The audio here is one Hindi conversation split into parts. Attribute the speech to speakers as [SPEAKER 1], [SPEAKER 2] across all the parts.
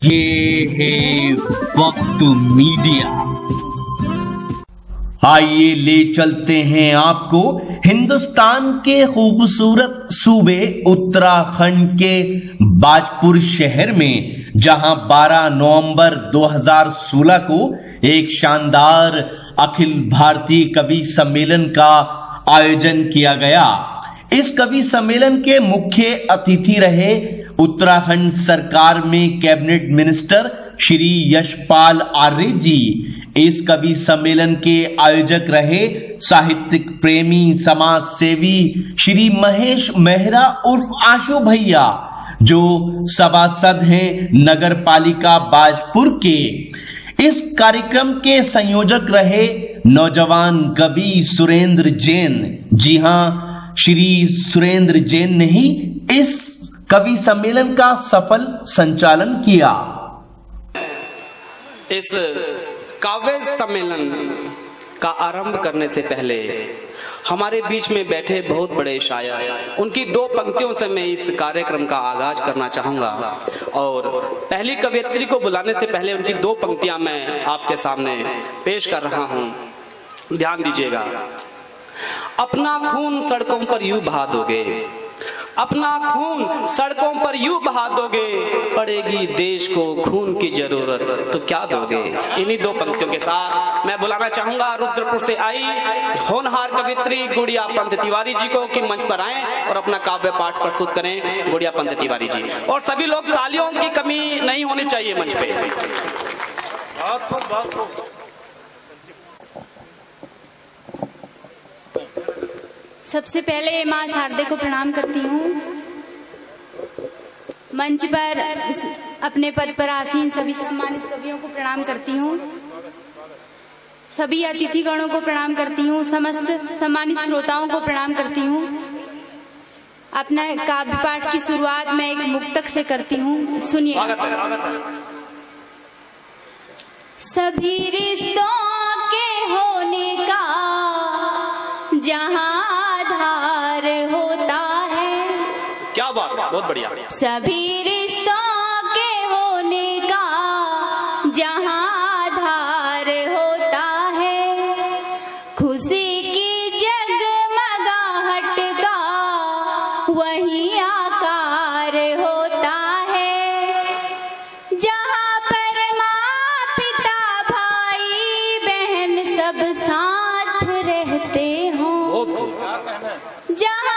[SPEAKER 1] ये है वक्त मीडिया। आइए ले चलते हैं आपको हिंदुस्तान के खूबसूरत सूबे उत्तराखंड के बाजपुर शहर में, जहां 12 नवंबर 2016 को एक शानदार अखिल भारतीय कवि सम्मेलन का आयोजन किया गया। इस कवि सम्मेलन के मुख्य अतिथि रहे उत्तराखंड सरकार में कैबिनेट मिनिस्टर श्री यशपाल आर्य जी। इस कवि सम्मेलन के आयोजक रहे साहित्यिक प्रेमी समाज सेवी श्री महेश मेहरा उर्फ आशु भैया, जो सभासद हैं नगर पालिका बाजपुर के। इस कार्यक्रम के संयोजक रहे नौजवान कवि सुरेंद्र जैन। जी हां, श्री सुरेंद्र जैन ने ही इस कवि सम्मेलन का सफल संचालन किया।
[SPEAKER 2] इस काव्य सम्मेलन का आरंभ करने से पहले हमारे बीच में बैठे बहुत बड़े शायर, उनकी दो पंक्तियों से मैं इस कार्यक्रम का आगाज करना चाहूंगा। और पहली कवयित्री को बुलाने से पहले उनकी दो पंक्तियां मैं आपके सामने पेश कर रहा हूं, ध्यान दीजिएगा। अपना खून सड़कों पर यूं बहा दोगे, अपना खून सड़कों पर यूं बहा दोगे, पड़ेगी देश को खून की जरूरत तो क्या दोगे। इन्हीं दो पंक्तियों के साथ मैं बुलाना चाहूंगा रुद्रपुर से आई होनहार कवित्री गुड़िया पंत तिवारी जी को कि मंच पर आएं और अपना काव्य पाठ प्रस्तुत करें। गुड़िया पंत तिवारी जी, और सभी लोग, तालियों की कमी नहीं होनी चाहिए मंच पे।
[SPEAKER 3] सबसे पहले माँ शारदे को प्रणाम करती हूँ। मंच पर अपने पद पर आसीन सभी सम्मानित कवियों को प्रणाम करती हूँ। सभी अतिथिगणों को प्रणाम करती हूँ। समस्त सम्मानित श्रोताओं को प्रणाम करती हूँ। अपना काव्य पाठ की शुरुआत मैं एक मुक्तक से करती हूँ, सुनिए। सभी रिश्तों के होने का जहाँ
[SPEAKER 2] क्या बात है, बहुत बढ़िया।
[SPEAKER 3] सभी रिश्तों के होने का जहां आधार होता है, खुशी की जगमगाहट का वही आकार होता है। जहां पर माँ पिता भाई बहन सब साथ रहते हों, जहां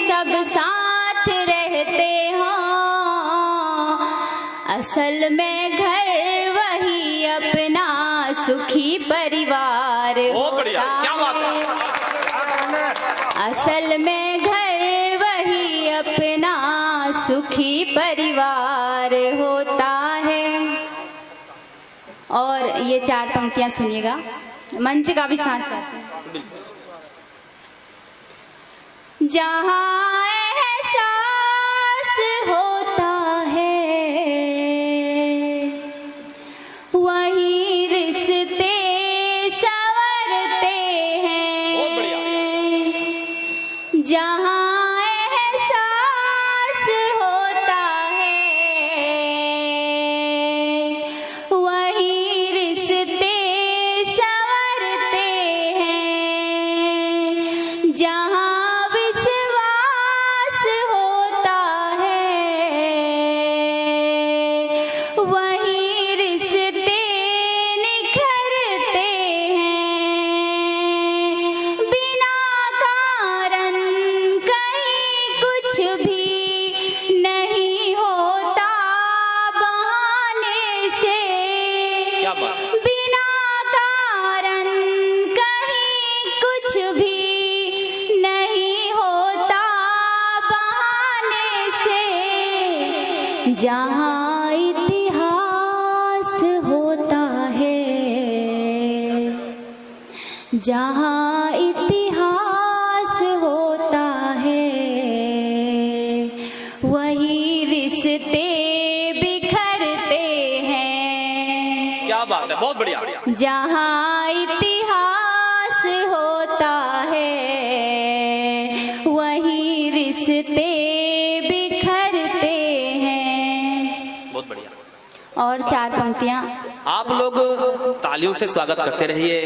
[SPEAKER 3] सब साथ रहते हों, असल में घर वही अपना सुखी परिवार होता है। असल में घर वही अपना सुखी परिवार होता है। और ये चार पंक्तियां सुनिएगा, मंच का भी साथ चाहते हैं। जहाँ एहसास होता है वहीं रिश्ते संवरते हैं। जहाँ एहसास होता है वहीं रिश्ते संवरते हैं। जहाँ वही रिश्ते निखरते हैं। बिना कारण कहीं कुछ भी नहीं होता बहाने से। बिना कारण कहीं कुछ भी नहीं होता बहाने से। जहाँ जहाँ इतिहास होता है वही रिश्ते बिखरते हैं।
[SPEAKER 2] क्या बात है, बहुत बढ़िया।
[SPEAKER 3] जहाँ इतिहास होता है वही रिश्ते बिखर और 4 पंक्तियां।
[SPEAKER 2] आप लोग तालियों से स्वागत करते रहिए।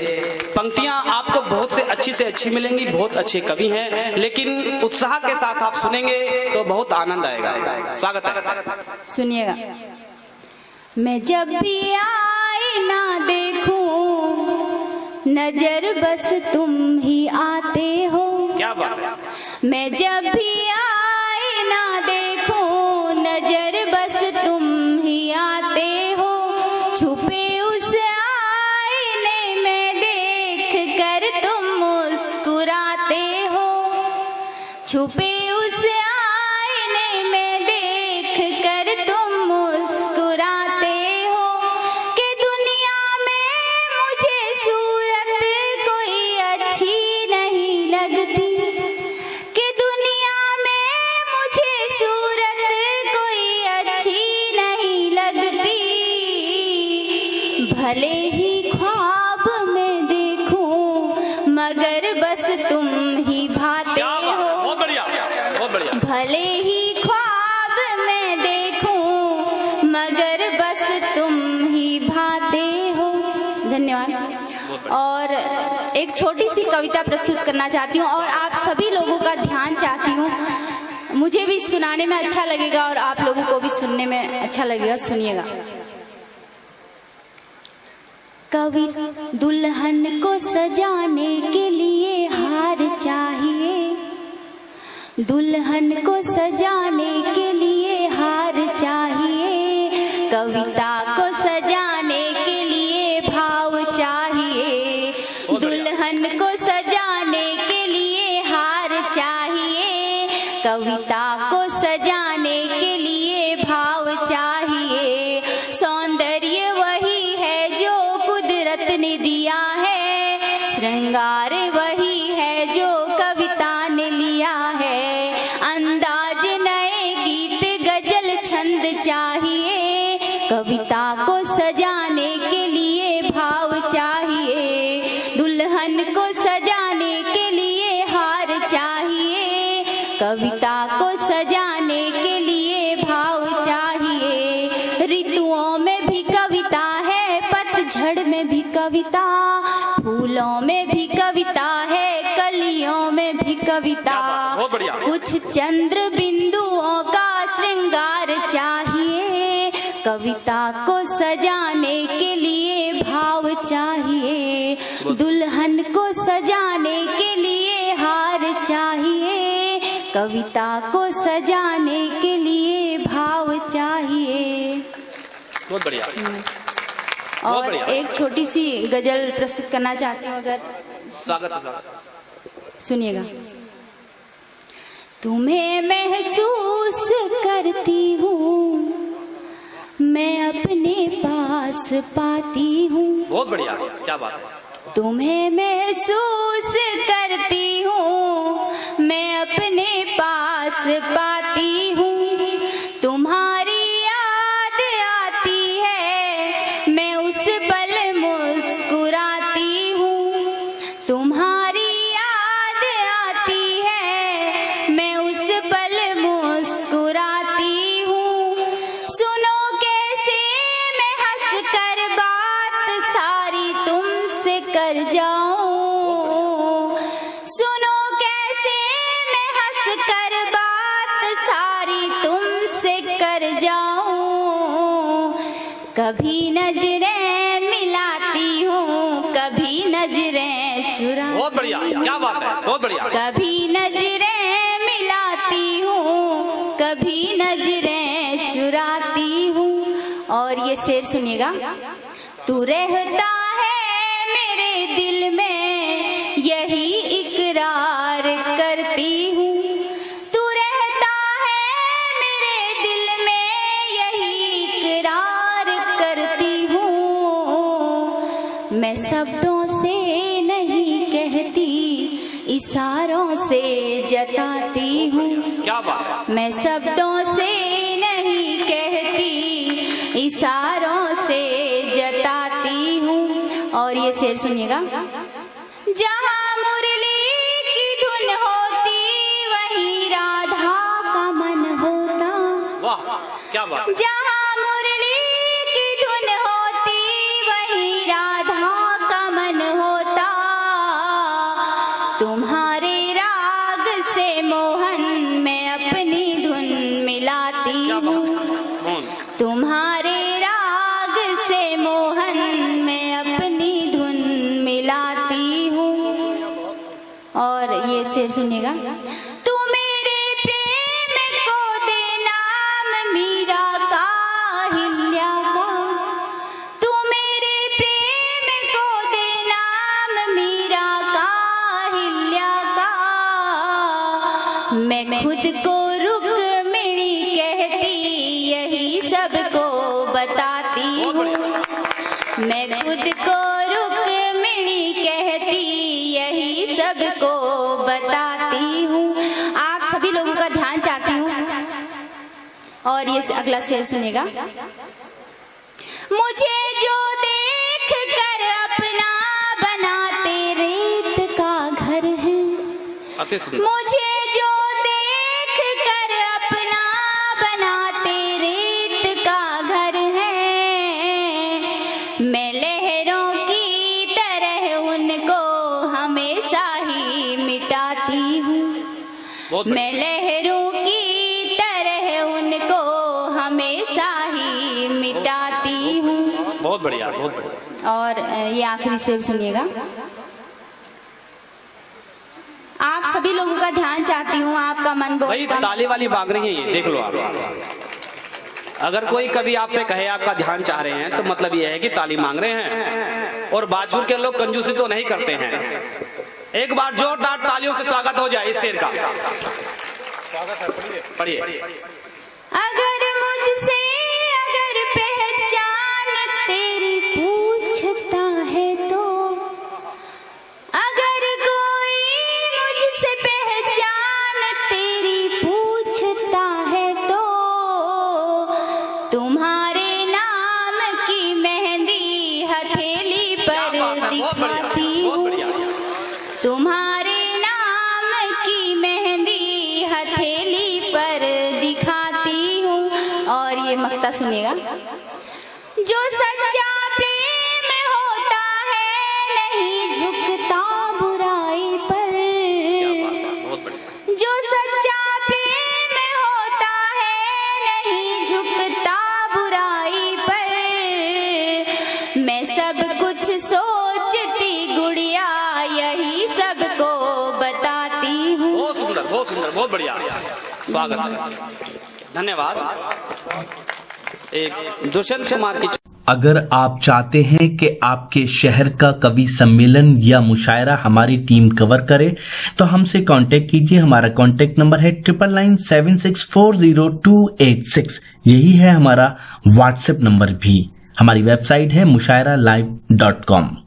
[SPEAKER 2] पंक्तियां आपको बहुत से अच्छी मिलेंगी, बहुत अच्छे कवि हैं, लेकिन उत्साह के साथ आप सुनेंगे तो बहुत आनंद आएगा। स्वागत है,
[SPEAKER 3] सुनिएगा। मैं जब भी आईना देखूं, नजर बस तुम ही आते हो।
[SPEAKER 2] क्या बात है।
[SPEAKER 3] मैं जब भी आईना देखूं, नजर बस तुम ही आते हो। छुपे उस आईने में देख कर तुम मुस्कुराते हो। छुपे उस आईने में देख कर तुम मुस्कुराते हो। कि दुनिया में मुझे सूरत कोई अच्छी नहीं लगती। कि दुनिया में मुझे सूरत कोई अच्छी नहीं लगती। भले ही ख्वाब में देखूं, मगर बस तुम ही भाते हो।
[SPEAKER 2] बहुत बढ़िया, बहुत बढ़िया।
[SPEAKER 3] भले ही ख्वाब में देखूं, मगर बस तुम ही भाते हो। धन्यवाद। और एक छोटी सी कविता प्रस्तुत करना चाहती हूँ और आप सभी लोगों का ध्यान चाहती हूँ। मुझे भी सुनाने में अच्छा लगेगा और आप लोगों को भी सुनने में अच्छा लगेगा। सुनिएगा। कवि दुल्हन को सजाने के लिए हार चाहिए। दुल्हन को सजाने के लिए हार चाहिए। कविता को सजाने के लिए भाव चाहिए। दुल्हन को सजाने के लिए हार चाहिए। कविता को सजाने के लिए भाव चाहिए। सौंदर्य वही है जो कुदरत ने दिया है। श्रृंगार वही है जो कविता ने लिया है। अंदाज नए गीत गजल छंद चाहिए। कविता को सजाने के लिए भाव चाहिए। दुल्हन को सजाने के लिए हार चाहिए। कविता को सजाने के लिए भाव चाहिए। ऋतुओं में भी कविता है, पतझड़ में भी कविता, फूलों में भी कविता है, कलियों में भी कविता। कुछ चंद्र बिंदुओं का श्रृंगार चाहिए। कविता को सजाने के लिए भाव चाहिए। दुल्हन को सजाने के लिए हार चाहिए। कविता को सजाने के लिए भाव चाहिए।
[SPEAKER 2] बहुत बढ़िया।
[SPEAKER 3] और एक छोटी सी गजल प्रस्तुत करना चाहती हूँ, अगर
[SPEAKER 2] स्वागत है।
[SPEAKER 3] सुनिएगा। तुम्हें महसूस करती हूँ, मैं अपने पास पाती हूँ।
[SPEAKER 2] बहुत बढ़िया, क्या बात है।
[SPEAKER 3] तुम्हें महसूस करती हूँ, मैं अपने पास पाती हूँ। तुम्हारी याद आती है, मैं उस पल मुस्कुराती हूँ। तुम्हारी याद आती है, मैं उस पल मुस्कुराती हूँ। सुनो कैसे मैं हंस कर बात सारी तुमसे कर जाऊं। सुनो कैसे मैं हंस कर बात सारी तुमसे कर जाऊं। कभी नजरें मिलाती हूँ, कभी नजरें चुरा।
[SPEAKER 2] बहुत बढ़िया, क्या बात है, बहुत बढ़िया।
[SPEAKER 3] कभी नजरें मिलाती हूँ, कभी नजरें चुराती हूँ। और ये शेर सुनिएगा। तू रहता है मेरे दिल में, यही इकरार करती हूँ। तू रहता है मेरे दिल में, यही इकरार करती हूँ। मैं शब्दों से नहीं कहती, इशारों से जताती हूँ।
[SPEAKER 2] क्या बात है।
[SPEAKER 3] मैं शब्दों से नहीं कहती, इशारों से जताती हूँ। और ये शेर सुनिएगा। जहाँ मुरली की धुन होती, वहीं राधा का मन होता।
[SPEAKER 2] वाह, क्या बात।
[SPEAKER 3] जहाँ मुरली की हूँ, तुम्हारे राग से मोहन मैं अपनी धुन मिलाती हूँ। और ये शेर सुनिएगा। तू मेरे प्रेम को दे नाम मीरा का हिल्या का, तू मेरे प्रेम को दे नाम मीरा का हिल्या का। मैं खुद को रुक्मिणी कहती यही सबको बताती हूँ, मैं खुद को रुक्मिणी कहती यही सबको बताती हूँ। आप सभी लोगों का ध्यान चाहती हूँ और ये अगला शेर सुनेगा। मुझे जो देख कर अपना बनाते रेत का घर है, मुझे जो देख कर अपना बनाते रेत का घर है, मैं लहरों की तरह उनको हमेशा ही मिटाती हूँ, मैं लहरों की तरह उनको हमेशा ही मिटाती हूँ।
[SPEAKER 2] बहुत बढ़िया, बहुत बढ़िया।
[SPEAKER 3] और ये आखिरी शेर सुनिएगा। आप सभी लोगों का ध्यान चाहती हूँ, आपका मन बहुत
[SPEAKER 2] भाई ताली वाली मांग रही है, ये देख लो आप। अगर कोई कभी आपसे कहे आपका ध्यान चाह रहे हैं तो मतलब ये है कि ताली मांग रहे हैं। और बाजपुर के लोग कंजूसी तो नहीं करते हैं। एक बार जोरदार तालियों से स्वागत हो जाए इस शेर का। पढ़िए।
[SPEAKER 3] अगर मुझसे अगर पहचान तेरी पूछता है तो, अगर कोई मुझसे पहचान तेरी पूछता है तो, तुम्हारे नाम की मेहंदी हथेली पर दिखाती हूँ, तुम्हारे नाम की मेहंदी हथेली पर दिखाती हूँ। और ये मक्ता सुनिएगा। जो सच्चा प्रेम होता है नहीं झुकता बुराई पर, जो सच्चा प्रेम होता है नहीं झुकता बुराई पर। मैं सब कुछ सोचती गुड़िया यही सबको बताती हूँ।
[SPEAKER 2] बहुत सुंदर, बहुत सुंदर, बहुत बढ़िया। स्वागत, धन्यवाद। एक दुष्यंत कुमार की।
[SPEAKER 1] अगर आप चाहते हैं कि आपके शहर का कवि सम्मेलन या मुशायरा हमारी टीम कवर करे तो हमसे कांटेक्ट कीजिए। हमारा कांटेक्ट नंबर है 9997640286। यही है हमारा व्हाट्सएप नंबर भी। हमारी वेबसाइट है mushairalive.com।